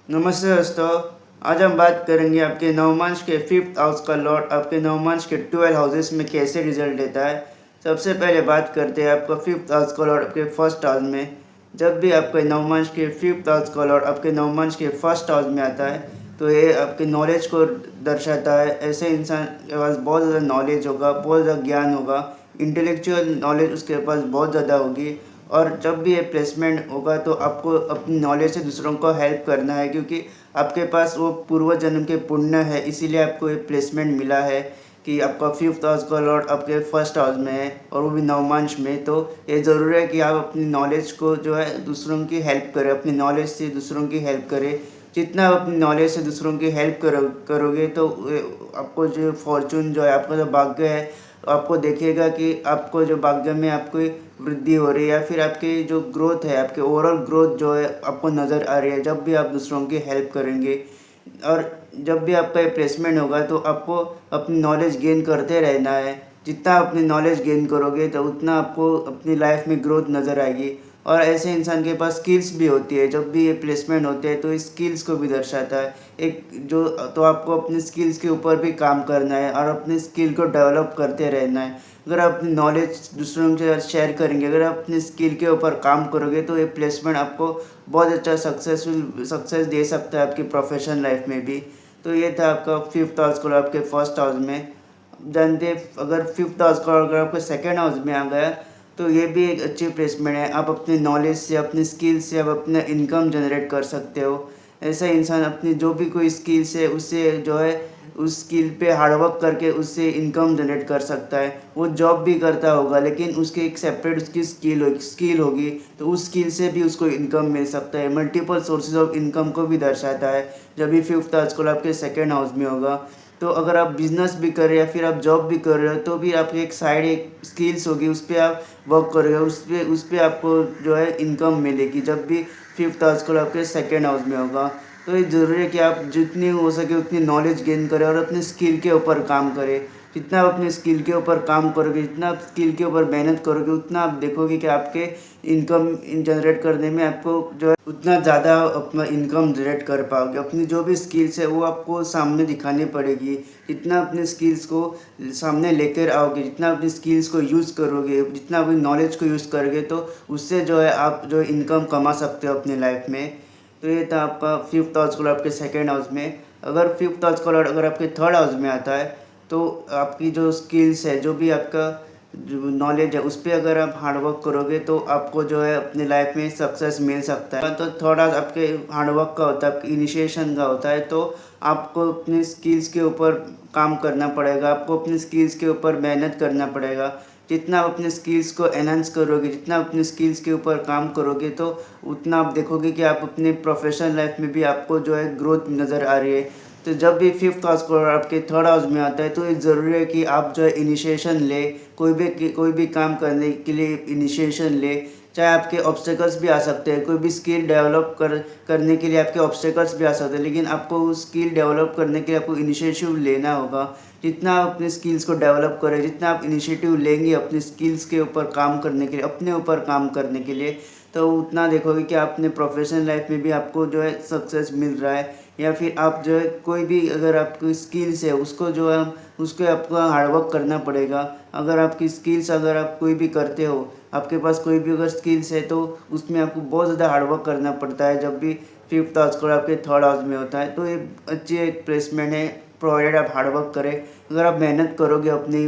नमस्ते दोस्तों। आज हम बात करेंगे आपके नवमांश के फिफ्थ हाउस का लॉर्ड आपके नवमांश के 12 हाउसेस में कैसे रिजल्ट देता है। सबसे पहले बात करते हैं आपका फिफ्थ हाउस का लॉर्ड आपके फर्स्ट हाउस में। जब भी आपके नवमांश के फिफ्थ हाउस का लॉर्ड आपके नवमांश के फर्स्ट हाउस में आता है तो ये आपके नॉलेज को दर्शाता है। ऐसे इंसान के पास बहुत ज़्यादा नॉलेज होगा, बहुत ज़्यादा ज्ञान होगा, इंटेलेक्चुअल नॉलेज उसके पास बहुत ज़्यादा होगी। और जब भी ये प्लेसमेंट होगा तो आपको अपनी नॉलेज से दूसरों को हेल्प करना है, क्योंकि आपके पास वो पूर्व जन्म के पुण्य है, इसीलिए आपको ये प्लेसमेंट मिला है कि आपका फिफ्थ हाउस का लॉर्ड आपके फर्स्ट हाउस में है और वो भी नवमांश में। तो ये ज़रूरी है कि आप अपनी नॉलेज को जो है दूसरों की हेल्प करें, अपनी नॉलेज से दूसरों की हेल्प करें। जितना आप अपनी नॉलेज से दूसरों की हेल्प करोगे तो आपको जो फॉर्चून जो है, आपका जो भाग्य है, आपको देखेगा कि आपको जो भाग्य में आपको वृद्धि हो रही है या फिर आपकी जो ग्रोथ है, आपके ओवरऑल ग्रोथ जो है आपको नज़र आ रही है जब भी आप दूसरों की हेल्प करेंगे। और जब भी आपका ये प्लेसमेंट होगा तो आपको अपनी नॉलेज गेन करते रहना है। जितना आप अपनी नॉलेज गेन करोगे तो उतना आपको अपनी लाइफ में ग्रोथ नज़र आएगी। और ऐसे इंसान के पास स्किल्स भी होती है। जब भी ये प्लेसमेंट होते हैं तो इस स्किल्स को भी दर्शाता है एक जो। तो आपको अपनी स्किल्स के ऊपर भी काम करना है और अपनी स्किल को डेवलप करते रहना है। अगर आप अपनी नॉलेज दूसरों के साथ शेयर करेंगे, अगर आप अपनी स्किल के ऊपर काम करोगे तो ये प्लेसमेंट आपको बहुत अच्छा सक्सेस दे सकता है आपकी प्रोफेशनल लाइफ में भी। तो ये था आपका फिफ्थ हाउस को आपके फर्स्ट हाउस में। जानते हैं, अगर फिफ्थ हाउस का अगर आपके सेकेंड हाउस में आ गया तो ये भी एक अच्छी प्लेसमेंट है। आप अपनी नॉलेज से, अपनी स्किल से आप अपना इनकम जनरेट कर सकते हो। ऐसा इंसान अपनी जो भी कोई स्किल्स है उससे जो है उस स्किल पे हार्डवर्क करके उससे इनकम जनरेट कर सकता है। वो जॉब भी करता होगा लेकिन उसकी एक सेपरेट उसकी स्किल होगी, तो उस स्किल से भी उसको इनकम मिल सकता है। मल्टीपल सोर्सेज ऑफ इनकम को भी दर्शाता है जब भी फिफ्थ हाउस को आपके सेकेंड हाउस में होगा। तो अगर आप बिजनेस भी कर रहे हैं या फिर आप जॉब भी कर रहे हो तो भी आपकी एक साइड एक स्किल्स होगी, उस पर आप वर्क करोगे, उस पर आपको जो है इनकम मिलेगी जब भी फिफ्थ हाउस को आपके सेकेंड हाउस में होगा। तो ये ज़रूरी है कि आप जितनी हो सके उतनी नॉलेज गेन करें और अपने स्किल के ऊपर काम करें। जितना आप अपने स्किल के ऊपर काम करोगे, जितना आप स्किल के ऊपर मेहनत करोगे, उतना आप देखोगे कि आपके इनकम जनरेट करने में आपको जो है उतना ज़्यादा अपना इनकम जनरेट कर पाओगे। अपनी जो भी स्किल्स है वो आपको सामने दिखानी पड़ेगी। जितना अपने स्किल्स को सामने लेकर आओगे, जितना अपनी स्किल्स को यूज़ करोगे, जितना अपनी नॉलेज को यूज़ करोगे तो उससे जो है आप जो इनकम कमा सकते हो अपनी लाइफ में। तो ये था आपका फिफ्थ हाउस का आपके सेकेंड हाउस में। अगर फिफ्थ हाउस का लॉर्ड अगर आपके थर्ड हाउस में आता है तो आपकी जो स्किल्स है, जो भी आपका जो नॉलेज है, उस पर अगर आप हार्डवर्क करोगे तो आपको जो है अपनी लाइफ में सक्सेस मिल सकता है। तो थोड़ा आपके हार्डवर्क का होता है, आपके इनिशिएशन का होता है। तो आपको अपनी स्किल्स के ऊपर काम करना पड़ेगा, आपको अपनी स्किल्स के ऊपर मेहनत करना पड़ेगा। जितना आप अपने स्किल्स को एनहांस करोगे, जितना अपने स्किल्स के ऊपर काम करोगे तो उतना आप देखोगे कि आप अपने प्रोफेशनल लाइफ में भी आपको जो है ग्रोथ नज़र आ रही है। तो जब भी फिफ्थ हाउस को आपके थर्ड हाउस में आता है तो ये ज़रूरी है कि आप जो है इनिशिएशन ले, कोई भी काम करने के लिए इनिशिएशन ले। चाहे आपके ऑब्स्टेकल्स भी आ सकते हैं, कोई भी स्किल डेवलप करने के लिए आपके ऑब्स्टेकल्स भी आ सकते हैं, लेकिन आपको उस स्किल डेवलप करने के लिए आपको इनिशिएटिव लेना होगा। जितना आप अपने स्किल्स को डेवलप करें, जितना आप इनिशिएटिव लेंगे अपने स्किल्स के ऊपर काम करने के लिए, अपने ऊपर काम करने के लिए, तो उतना देखोगे कि आप अपने प्रोफेशनल लाइफ में भी आपको जो है सक्सेस मिल रहा है। या फिर आप जो है कोई भी अगर आपकी स्किल्स है उसको जो है उसको आपको हार्डवर्क करना पड़ेगा। अगर आपकी स्किल्स अगर आप कोई भी करते हो, आपके पास कोई भी अगर स्किल्स है तो उसमें आपको बहुत ज़्यादा हार्डवर्क करना पड़ता है जब भी फिफ्थ हाउस को आपके थर्ड हाउस में होता है। तो ये अच्छी एक प्लेसमेंट है, प्रोवाइडेड आप हार्डवर्क करें। अगर आप मेहनत करोगे अपनी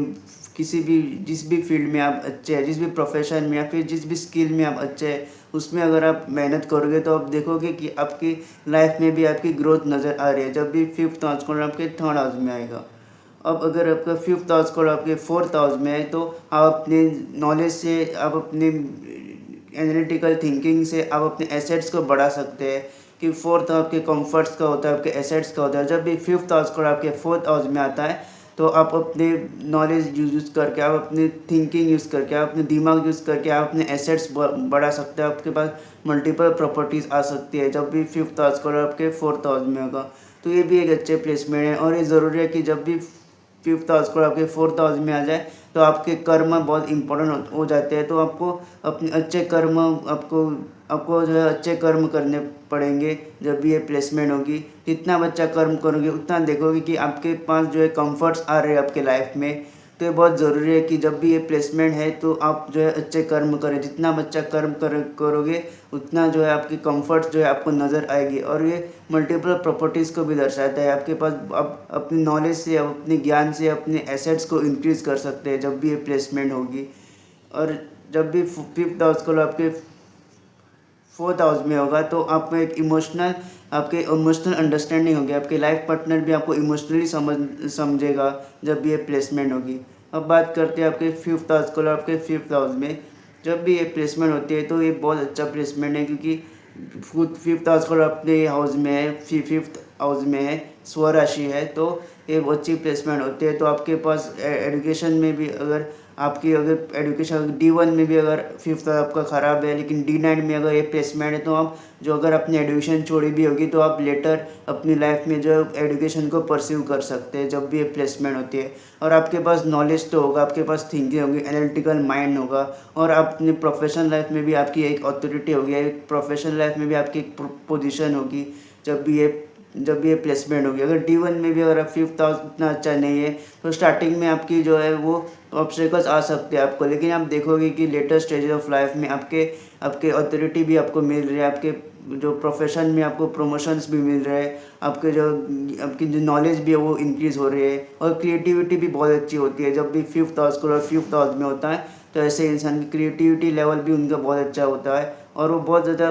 किसी भी जिस भी फील्ड में आप अच्छे हैं, जिस भी प्रोफेशन में या फिर जिस भी स्किल में आप अच्छे हैं, उसमें अगर आप मेहनत करोगे तो आप देखोगे कि आपकी लाइफ में भी आपकी ग्रोथ नज़र आ रही है जब भी फिफ्थ हाउस कोड आपके थर्ड हाउस में आएगा। अब अगर आपका फिफ्थ हाउस कोड आपके फोर्थ हाउस में है तो आप अपने नॉलेज से, आप अपने एनालिटिकल थिंकिंग से आप अपने एसेट्स को बढ़ा सकते हैं। कि फोर्थ आपके कंफर्ट्स का होता है, आपके एसेट्स का होता है। जब भी फिफ्थ हाउस कोड आपके फोर्थ हाउस में आता है तो आप अपने नॉलेज यूज़ करके, आप अपनी थिंकिंग यूज़ करके, आप अपने दिमाग यूज़ करके आप अपने एसेट्स बढ़ा सकते हैं। आपके पास मल्टीपल प्रॉपर्टीज़ आ सकती है जब भी फिफ्थ हाउस को आपके फोर्थ हाउस में होगा। तो ये भी एक अच्छे प्लेसमेंट है। और ये ज़रूरी है कि जब भी फिफ्थ हाउस को आपके फोर्थ हाउस में आ जाए तो आपके कर्म बहुत इम्पोर्टेंट हो जाते हैं। तो आपको अपने अच्छे कर्म आपको जो है अच्छे कर्म करने पड़ेंगे जब भी ये प्लेसमेंट होगी। जितना अच्छा कर्म करोगे उतना देखोगे कि आपके पास जो है कंफर्ट्स आ रहे हैं आपके लाइफ में। तो ये बहुत ज़रूरी है कि जब भी ये प्लेसमेंट है तो आप जो है अच्छे कर्म करें। जितना अच्छा कर्म करोगे उतना जो है आपकी कंफर्ट्स जो है आपको नज़र आएगी। और ये मल्टीपल प्रॉपर्टीज़ को भी दर्शाता है। आपके पास आप अपनी नॉलेज से, अपने ज्ञान से अपने एसेट्स को इंक्रीज़ कर सकते हैं जब भी ये प्लेसमेंट होगी। और जब भी फिफ्थ हाउस को आपके फोर्थ हाउस में होगा तो आपको एक आपके इमोशनल अंडरस्टैंडिंग होगी। आपके लाइफ पार्टनर भी आपको इमोशनली समझेगा जब भी ये प्लेसमेंट होगी। अब बात करते हैं आपके फिफ्थ हाउस को। आपके फिफ्थ हाउस में जब भी ये प्लेसमेंट होती है तो ये बहुत अच्छा प्लेसमेंट है, क्योंकि फिफ्थ हाउस को अपने हाउस में है, फिफ्थ हाउस में है, स्वराशि है। तो ये बहुत अच्छी प्लेसमेंट होती है। तो आपके पास एजुकेशन में भी अगर एजुकेशन D1 में भी अगर फिफ्थ आपका ख़राब है, लेकिन D9 में अगर ये प्लेसमेंट है तो आप जो अगर अपनी एजुकेशन छोड़ी भी होगी तो आप लेटर अपनी लाइफ में जो एजुकेशन को परस्यू कर सकते हैं जब भी ये प्लेसमेंट होती है। और आपके पास नॉलेज तो होगा, आपके पास थिंकिंग होगी, एनालिटिकल माइंड होगा। और अपनी प्रोफेशनल लाइफ में भी आपकी एक अथॉरिटी होगी, एक प्रोफेशनल लाइफ में भी आपकी एक पोजीशन होगी जब भी ये प्लेसमेंट होगी। अगर D1 में भी अगर आप फिफ्थ हाउस उतना अच्छा नहीं है तो स्टार्टिंग में आपकी जो है वो ऑब्स्टेकल्स आ सकते हैं आपको। लेकिन आप देखोगे कि लेटर स्टेज ऑफ लाइफ में आपके आपके अथॉरिटी भी आपको मिल रही है, आपके जो प्रोफेशन में आपको प्रमोशंस भी मिल रहे हैं, आपकी जो नॉलेज भी है वो इंक्रीज़ हो रही है। और क्रिएटिविटी भी बहुत अच्छी होती है जब भी फिफ्थ हाउस को फिफ्थ हाउस में होता है। तो ऐसे इंसान की क्रिएटिविटी लेवल भी उनका बहुत अच्छा होता है और वो बहुत ज़्यादा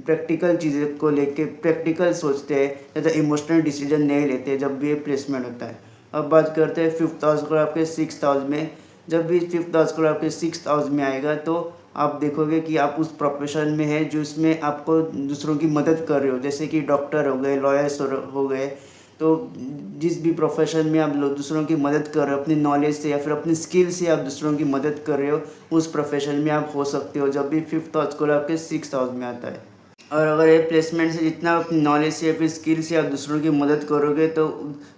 प्रैक्टिकल चीज़ें को लेके प्रैक्टिकल सोचते हैं, ज़्यादा इमोशनल डिसीजन नहीं लेते जब भी ये प्लेसमेंट होता है। अब बात करते हैं फिफ्थ हाउस को आपके सिक्स्थ हाउस में। जब भी फिफ्थ हाउस को आपके सिक्स्थ हाउस में आएगा तो आप देखोगे कि आप उस प्रोफेशन में हैं जो इसमें आपको दूसरों की मदद कर रहे हो, जैसे कि डॉक्टर हो गए, लॉयर्स हो गए। तो जिस भी प्रोफेशन में आप लोग दूसरों की मदद कर रहे हो अपनी नॉलेज से या फिर अपनी स्किल से आप दूसरों की मदद कर रहे हो, उस प्रोफेशन में आप हो सकते हो जब भी फिफ्थ हाउस को आपके सिक्स्थ हाउस में आता है। और अगर ये प्लेसमेंट से जितना अपनी नॉलेज से या फिर स्किल से आप दूसरों की मदद करोगे तो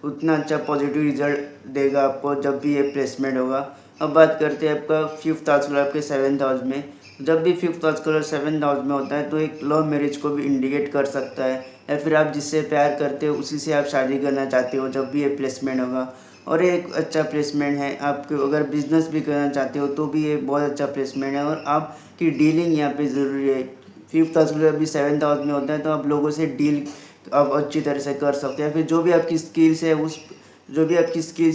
उतना अच्छा पॉजिटिव रिजल्ट देगा आपको जब भी ये प्लेसमेंट होगा। अब बात करते हैं आपका फिफ्थ हाउस को आपके सेवन्थ हाउस में। जब भी fifth house colour seventh house में होता है तो एक लव मैरिज को भी इंडिकेट कर सकता है, या फिर आप जिससे प्यार करते हो उसी से आप शादी करना चाहते हो जब भी ये प्लेसमेंट होगा। और ये एक अच्छा प्लेसमेंट है। आपको अगर बिजनेस भी करना चाहते हो तो भी ये बहुत अच्छा प्लेसमेंट है। और आपकी डीलिंग यहाँ पे ज़रूरी है। फिफ्थ हाउस में अभी सेवन्थ हाउस में होता है तो आप लोगों से डील आप अच्छी तरह से कर सकते हैं। फिर जो भी आपकी स्किल्स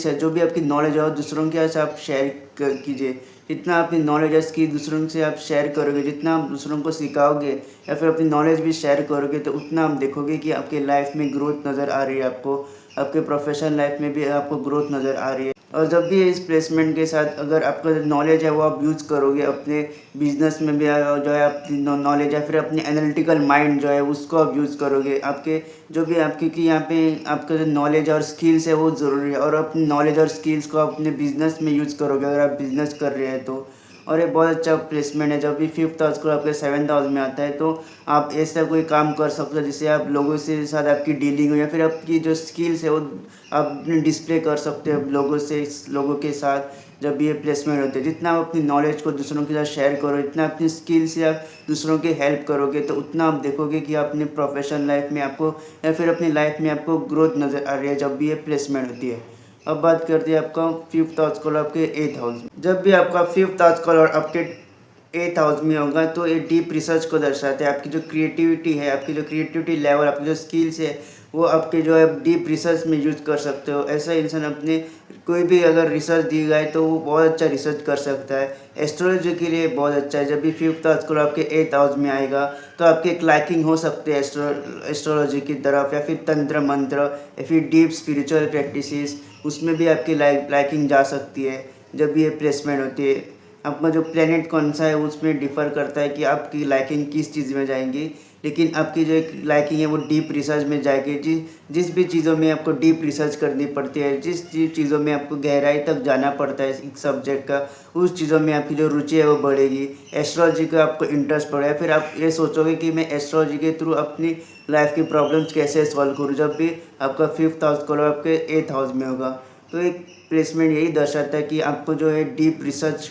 है जो भी आपकी नॉलेज है और दूसरों के साथ आप शेयर कीजिए। जितना अपनी नॉलेज है स्किल दूसरों से आप शेयर करोगे, जितना आप दूसरों को सिखाओगे या फिर अपनी नॉलेज भी शेयर करोगे तो उतना आप देखोगे कि आपके लाइफ में ग्रोथ नज़र आ रही है आपको, आपके प्रोफेशनल लाइफ में भी आपको ग्रोथ नज़र आ रही है। और जब भी इस प्लेसमेंट के साथ अगर आपका जो नॉलेज है वो आप यूज़ करोगे अपने बिजनेस में भी, जो है आपकी नॉलेज या फिर अपने एनालिटिकल माइंड जो है उसको आप यूज़ करोगे आपके जो भी आप, क्योंकि यहाँ पे आपका जो नॉलेज और स्किल्स है वो ज़रूरी है। और अपनी नॉलेज और स्किल्स को अपने बिजनेस में यूज़ करोगे अगर आप बिजनेस कर रहे हैं तो। और ये बहुत अच्छा प्लेसमेंट है। जब भी फिफ्थ हाउस को आपके सेवन्थ हाउस में आता है तो आप ऐसा कोई काम कर सकते हो जिससे आप लोगों से साथ आपकी डीलिंग हो या फिर आपकी जो स्किल्स है वो आप अपने डिस्प्ले कर सकते हो लोगों के साथ जब भी ये प्लेसमेंट होते हैं। जितना आप अपनी नॉलेज को दूसरों के साथ शेयर करो, जितना अपनी स्किल से आप दूसरों की हेल्प करोगे तो उतना आप देखोगे कि अपने प्रोफेशनल लाइफ में आपको या फिर अपनी लाइफ में आपको ग्रोथ नज़र आ रही है जब भी ये प्लेसमेंट होती है। अब बात करते हैं आपका फिफ्थ हाउस कलर आपके एथ हाउस में। जब भी आपका फिफ्थ हाउस कलर आपके एथ हाउस में होगा तो ये डीप रिसर्च को दर्शाता है। आपकी जो क्रिएटिविटी है, आपकी जो क्रिएटिविटी लेवल, आपकी जो स्किल्स है वो आपके जो है डीप रिसर्च में यूज कर सकते हो। ऐसा इंसान अपने कोई भी अगर रिसर्च दी जाए तो वो बहुत अच्छा रिसर्च कर सकता है। एस्ट्रोलॉजी के लिए बहुत अच्छा है। जब भी फिफ्थ हाउस कलर आपके एथ हाउस में आएगा तो आपकी एक लाइकिंग हो सकती है एस्ट्रोलॉजी की तरफ, या फिर तंत्र मंत्र या फिर डीप स्पिरिचुअल प्रैक्टिसेस, उसमें भी आपकी लाइकिंग जा सकती है जब भी ये प्लेसमेंट होती है। आपका जो प्लेनेट कौन सा है उसमें डिफ़र करता है कि आपकी लाइकिंग किस चीज़ में जाएंगी, लेकिन आपकी जो लाइकिंग है वो डीप रिसर्च में जाएगी। जिस भी चीज़ों में आपको डीप रिसर्च करनी पड़ती है, जिस चीज़ों में आपको गहराई तक जाना पड़ता है एक सब्जेक्ट का, उस चीज़ों में आपकी जो रुचि है वो बढ़ेगी। एस्ट्रोलॉजी का आपको इंटरेस्ट बढ़ेगा, फिर आप ये सोचोगे कि मैं एस्ट्रोलॉजी के थ्रू अपनी लाइफ की प्रॉब्लम्स कैसे सॉल्व करूँ जब भी आपका फिफ्थ हाउस कलर आपके एथ हाउस में होगा। तो एक प्लेसमेंट यही दर्शाता है कि आपको जो है डीप रिसर्च,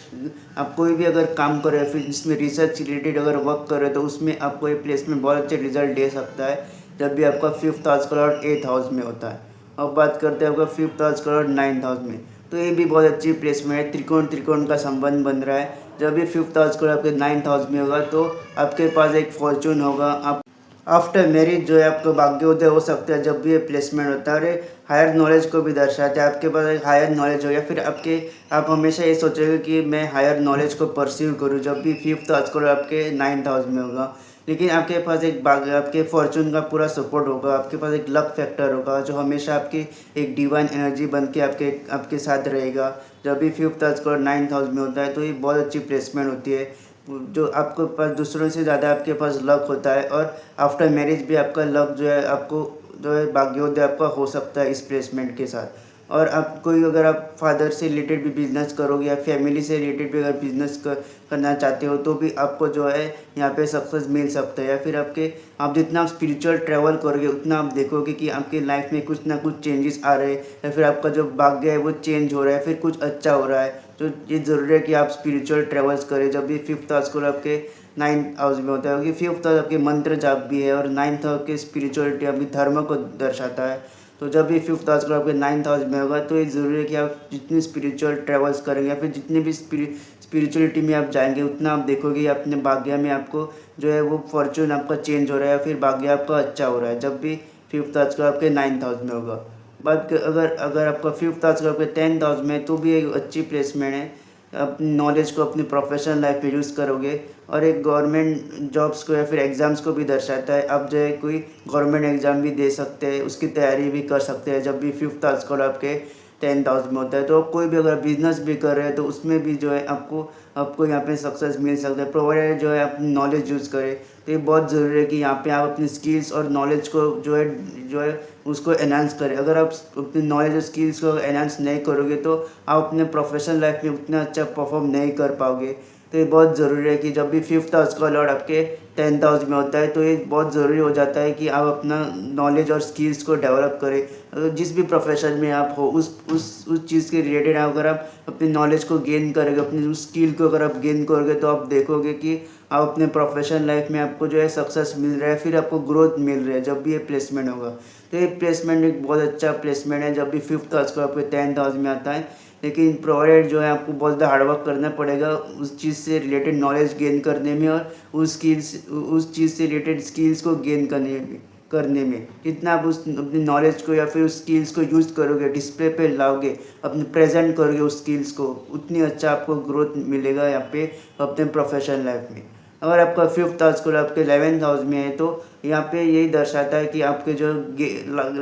आप कोई भी अगर काम कर रहे हो फिर जिसमें रिसर्च रिलेटेड अगर वर्क कर रहे हो तो उसमें आपको ये प्लेसमेंट बहुत अच्छे रिजल्ट दे सकता है जब भी आपका 5th हाउस का लॉर्ड 8th हाउस में होता है। अब बात करते हैं आपका 5th हाउस का लॉर्ड 9th हाउस में, तो ये भी बहुत अच्छी प्लेसमेंट है। त्रिकोण त्रिकोण का संबंध बन रहा है। जब भी 5th हाउस का आपके 9th हाउस में होगा तो आपके पास एक फॉर्चून होगा। आप आफ्टर मैरिज जो है आपका भाग्योदय हो सकता है जब भी ये प्लेसमेंट होता है। और ये हायर नॉलेज को भी दर्शाता है, आपके पास एक हायर नॉलेज हो या फिर आप हमेशा ये सोचोगे कि मैं हायर नॉलेज को परस्यू करूँ जब भी 5th हाउस को आपके 9th हाउस में होगा। लेकिन आपके पास आपके फॉर्चून का पूरा सपोर्ट होगा, आपके पास एक लक फैक्टर होगा जो हमेशा आपकी एक डिवाइन एनर्जी बन के आपके साथ रहेगा जब भी 5th हाउस को 9th हाउस में होता है। तो ये बहुत अच्छी प्लेसमेंट होती है जो आपके पास दूसरों से ज़्यादा आपके पास लक होता है। और आफ्टर मैरिज भी आपका लक जो है आपको जो है भाग्योदय आपका हो सकता है इस प्लेसमेंट के साथ। और आप कोई अगर आप फादर से रिलेटेड भी बिजनेस करोगे या फैमिली से रिलेटेड भी अगर बिजनेस करना चाहते हो तो भी आपको जो है यहाँ पे सक्सेस मिल सकता है। या फिर आप जितना आप स्पिरिचुअल ट्रैवल करोगे उतना आप देखोगे कि आपकी लाइफ में कुछ ना कुछ चेंजेस आ रहे हैं या फिर आपका जो भाग्य है वो चेंज हो रहा है, फिर कुछ अच्छा हो रहा है। तो ये ज़रूरी है कि आप स्पिरिचुअल ट्रैवल्स करें जब भी 5th हाउस को आपके 9th हाउस में होता है, क्योंकि 5th हाउस आपके मंत्र जाप भी है और 9th हाउस के स्पिरिचुअलिटी आपकी धर्म को दर्शाता है। तो जब भी 5th हाउस को आपके 9th हाउस में होगा तो ये ज़रूरी है कि आप जितनी स्पिरिचुअल ट्रैवल्स करेंगे या फिर जितनी भी स्पिरिचुअलिटी में आप जाएंगे उतना आप देखोगे अपने भाग्य में आपको जो है वो फॉर्चून आपका चेंज हो रहा है या फिर भाग्य आपका अच्छा हो रहा है जब भी 5th हाउस को आपके 9th हाउस में होगा। अगर अगर आपका 5th हाउस को आपके 10th हाउस में तो भी एक अच्छी प्लेसमेंट है। अपनी नॉलेज को अपनी प्रोफेशनल लाइफ में यूज़ करोगे और एक गवर्नमेंट जॉब्स को या फिर एग्ज़ाम्स को भी दर्शाता है। आप जो है कोई गवर्नमेंट एग्ज़ाम भी दे सकते हैं, उसकी तैयारी भी कर सकते हैं जब भी 5th हाउस को आपके 10th हाउस में होता है। तो कोई भी अगर बिजनेस भी कर रहे हैं तो उसमें भी जो है आपको आपको यहाँ पे सक्सेस मिल सकता है प्रोवाइडेड जो है आप नॉलेज यूज़ करें। तो ये बहुत ज़रूरी है कि यहाँ पे आप अपनी स्किल्स और नॉलेज को जो है उसको एनहांस करें। अगर आप अपनी नॉलेज और स्किल्स को एनहांस नहीं करोगे तो आप अपने प्रोफेशनल लाइफ में उतना अच्छा परफॉर्म नहीं कर पाओगे। तो ये बहुत ज़रूरी है कि जब भी 5th हाउस का लॉर्ड आपके 10th हाउस में होता है तो ये बहुत ज़रूरी हो जाता है कि आप अपना नॉलेज और स्किल्स को डेवलप करें। जिस भी प्रोफेशन में आप हो उस चीज़ के रिलेटेड अगर आप अपनी नॉलेज को गेन करोगे, अपनी उस स्किल को अगर आप गेन करोगे तो आप देखोगे कि आप अपने प्रोफेशनल लाइफ में आपको जो है सक्सेस मिल रहा है, फिर आपको ग्रोथ मिल रहा है जब भी ये प्लेसमेंट होगा। तो ये प्लेसमेंट एक बहुत अच्छा प्लेसमेंट है जब भी 5th हाउस को आपके 10th हाउस में आता है। लेकिन प्रोवाइडेड जो है आपको बहुत ज़्यादा हार्डवर्क करना पड़ेगा उस चीज़ से रिलेटेड नॉलेज गेन करने में और उस चीज़ से रिलेटेड स्किल्स को गेन करने में जितना आप उस अपनी नॉलेज को या फिर उस स्किल्स को यूज़ करोगे, डिस्प्ले पे लाओगे, अपने प्रेजेंट करोगे उस स्किल्स को, उतनी अच्छा आपको ग्रोथ मिलेगा यहाँ पे अपने प्रोफेशनल लाइफ में। अगर आपका 5th हाउस को आपके 11th हाउस में है तो यहाँ पे यही दर्शाता है कि आपके जो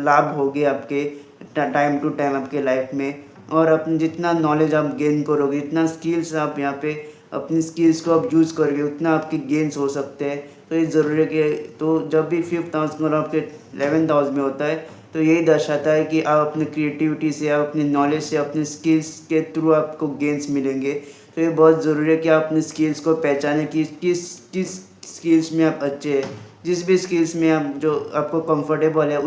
लाभ होंगे आपके टाइम टू टाइम आपके लाइफ में। और अपनी जितना नॉलेज आप गेन करोगे, जितना स्किल्स आप यहाँ पे अपनी स्किल्स को आप यूज़ करोगे उतना आपके गेन्स हो सकते हैं। तो ये ज़रूरी है कि तो जब भी 5th हाउस में और आपके 11th हाउस में होता है तो यही दर्शाता है कि आप अपनी क्रिएटिविटी से, आप अपनी नॉलेज से, अपने स्किल्स के थ्रू आपको गेन्स मिलेंगे। तो ये बहुत ज़रूरी है कि आप अपनी स्किल्स को पहचानें कि किस किस स्किल्स में आप अच्छे हैं। जिस भी स्किल्स में आप जो आपको कंफर्टेबल है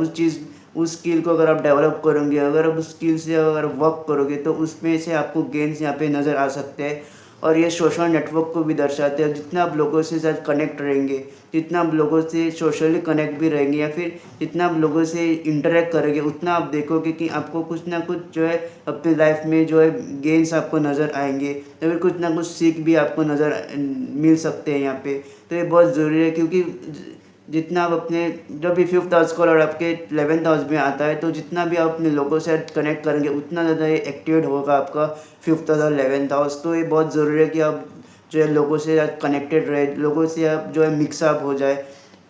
उस स्किल को अगर आप डेवलप करोगे, अगर आप उस स्किल से अगर वर्क करोगे तो उसमें से आपको गेन्स यहाँ पे नज़र आ सकते हैं। और ये सोशल नेटवर्क को भी दर्शाते हैं। जितना आप लोगों से साथ कनेक्ट रहेंगे, जितना आप लोगों से सोशली कनेक्ट भी रहेंगे या फिर जितना आप लोगों से इंटरेक्ट करेंगे उतना आप देखोगे कि आपको कुछ ना कुछ जो है अपनी लाइफ में जो है गेन्स आपको नज़र आएंगे या फिर कुछ ना कुछ सीख भी आपको नज़र मिल सकते हैं यहाँ पे। तो ये बहुत ज़रूरी है क्योंकि जितना आप अपने जब भी 5th हाउस का और आपके 11th हाउस में आता है तो जितना भी आप अपने लोगों से कनेक्ट करेंगे उतना ज़्यादा ये एक्टिवेट होगा आपका 5th हाउस और 11th हाउस। तो ये बहुत ज़रूरी है कि आप जो है लोगों से कनेक्टेड रहे, लोगों से आप जो है मिक्सअप हो जाए।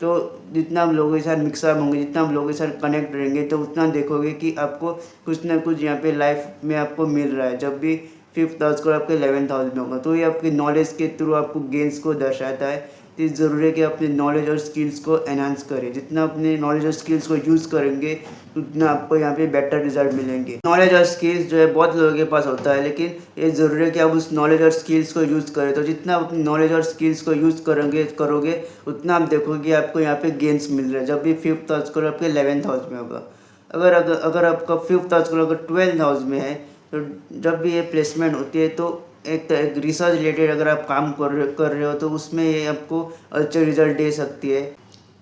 तो जितना आप लोगों के साथ मिक्सअप होंगे, जितना आप लोगों के साथ कनेक्ट रहेंगे तो उतना देखोगे कि आपको कुछ ना कुछ यहाँ पे लाइफ में आपको मिल रहा है जब भी 5th हाउस को आपके 11th हाउस में होगा। तो ये आपकी नॉलेज के थ्रू आपको गेन्स को दर्शाता है। तो ये ज़रूरी है कि अपने नॉलेज और स्किल्स को एनहांस करें। जितना अपने नॉलेज और स्किल्स को यूज़ करेंगे उतना आपको यहाँ पे बेटर रिजल्ट मिलेंगे। नॉलेज और स्किल्स जो है बहुत लोगों के पास होता है, लेकिन ये ज़रूरी है कि आप उस नॉलेज और स्किल्स को यूज़ करें। तो जितना आप अपनी नॉलेज और स्किल्स को यूज़ करोगे उतना आप देखोगे आपको यहाँ पे गेन्स मिल रहे हैं जब भी 5th हाउस को आपके 11th हाउस में होगा। अगर आपका फिफ्थ हाउस का अगर 12th हाउस में है, तो जब भी ये प्लेसमेंट होती है तो एक रिसर्च रिलेटेड अगर आप काम कर रहे हो तो उसमें ये आपको अच्छे रिजल्ट दे सकती है।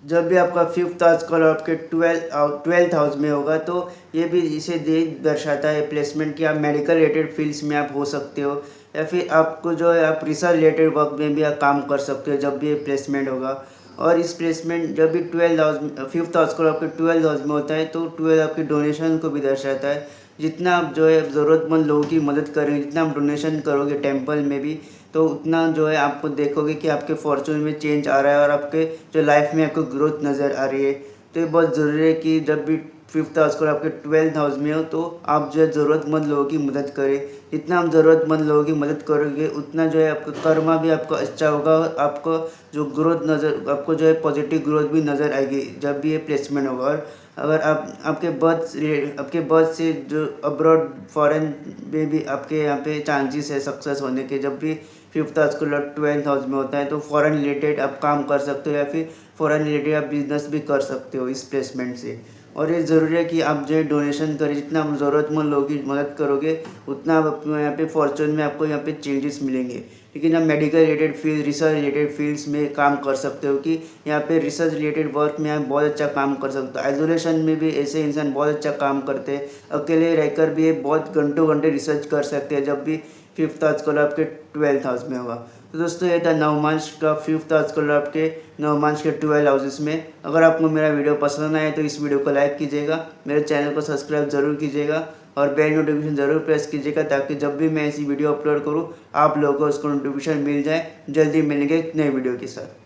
जब भी आपका फिफ्थ हाउस कलर आपके ट्वेल्थ हाउस में होगा तो ये भी इसे दर्शाता है प्लेसमेंट कि आप मेडिकल रिलेटेड फील्ड्स में आप हो सकते हो, या फिर आपको जो है आप रिसर्च रिलेटेड वर्क में भी आप काम कर सकते हो जब भी ये प्लेसमेंट होगा। और इस प्लेसमेंट जब भी twelfth house fifth house colour आपके ट्वेल्थ हाउस में होता है तो ट्वेल्थ आपके डोनेशन को भी दर्शाता है। जितना आप जो है ज़रूरतमंद लोगों की मदद करेंगे, जितना आप डोनेशन करोगे टेम्पल में भी, तो उतना जो है आपको देखोगे कि आपके फॉर्चून में चेंज आ रहा है और आपके जो लाइफ में आपको ग्रोथ नज़र आ रही है। तो ये बहुत ज़रूरी है कि जब भी फिफ्थ हाउस को आपके ट्वेल्थ हाउस में हो तो आप जो है ज़रूरतमंद लोगों की मदद करें। जितना आप ज़रूरतमंद लोगों की मदद करोगे उतना जो है आपका कर्मा भी आपका अच्छा होगा और आपको जो ग्रोथ नज़र आपको जो है पॉजिटिव ग्रोथ भी नज़र आएगी जब भी ये प्लेसमेंट होगा। और अगर आप आपके बर्थ से जो अब्रॉड फॉरेन में भी आपके यहाँ पे चांसेस है सक्सेस होने के, जब भी फिफ्थ हाउस को ट्वेल्थ हाउस में होता है तो फॉरेन रिलेटेड आप काम कर सकते हो या फिर फॉरेन रिलेटेड आप बिजनेस भी कर सकते हो इस प्लेसमेंट से। और ये ज़रूरी है कि आप जो है डोनेशन करें, जितना आप ज़रूरतमंद लोगों की मदद करोगे उतना आप अपने यहाँ पे फॉर्चून में आपको यहाँ पे चेंजेस मिलेंगे। लेकिन आप medical related field research related fields में काम कर सकते हो कि यहाँ पे रिसर्च रिलेटेड वर्क में आप बहुत अच्छा काम कर सकते हो। आइसोलेशन में भी ऐसे इंसान बहुत अच्छा काम करते हैं, अकेले रहकर भी ये बहुत घंटों घंटे रिसर्च कर सकते हैं जब भी फिफ्थ हाउस कलर आपके ट्वेल्थ हाउस में होगा। तो दोस्तों ये था नवमांश का फिफ्थ हाउस कलर आपके नवमांश के 12 हाउसेस में। अगर आपको मेरा वीडियो पसंद आए तो इस वीडियो को लाइक कीजिएगा, मेरे चैनल को सब्सक्राइब ज़रूर कीजिएगा और बेल नोटिफिकेशन ज़रूर प्रेस कीजिएगा ताकि जब भी मैं ऐसी वीडियो अपलोड करूँ आप लोगों को उसको नोटिफिकेशन मिल जाए। जल्दी मिलेंगे एक नई वीडियो के साथ।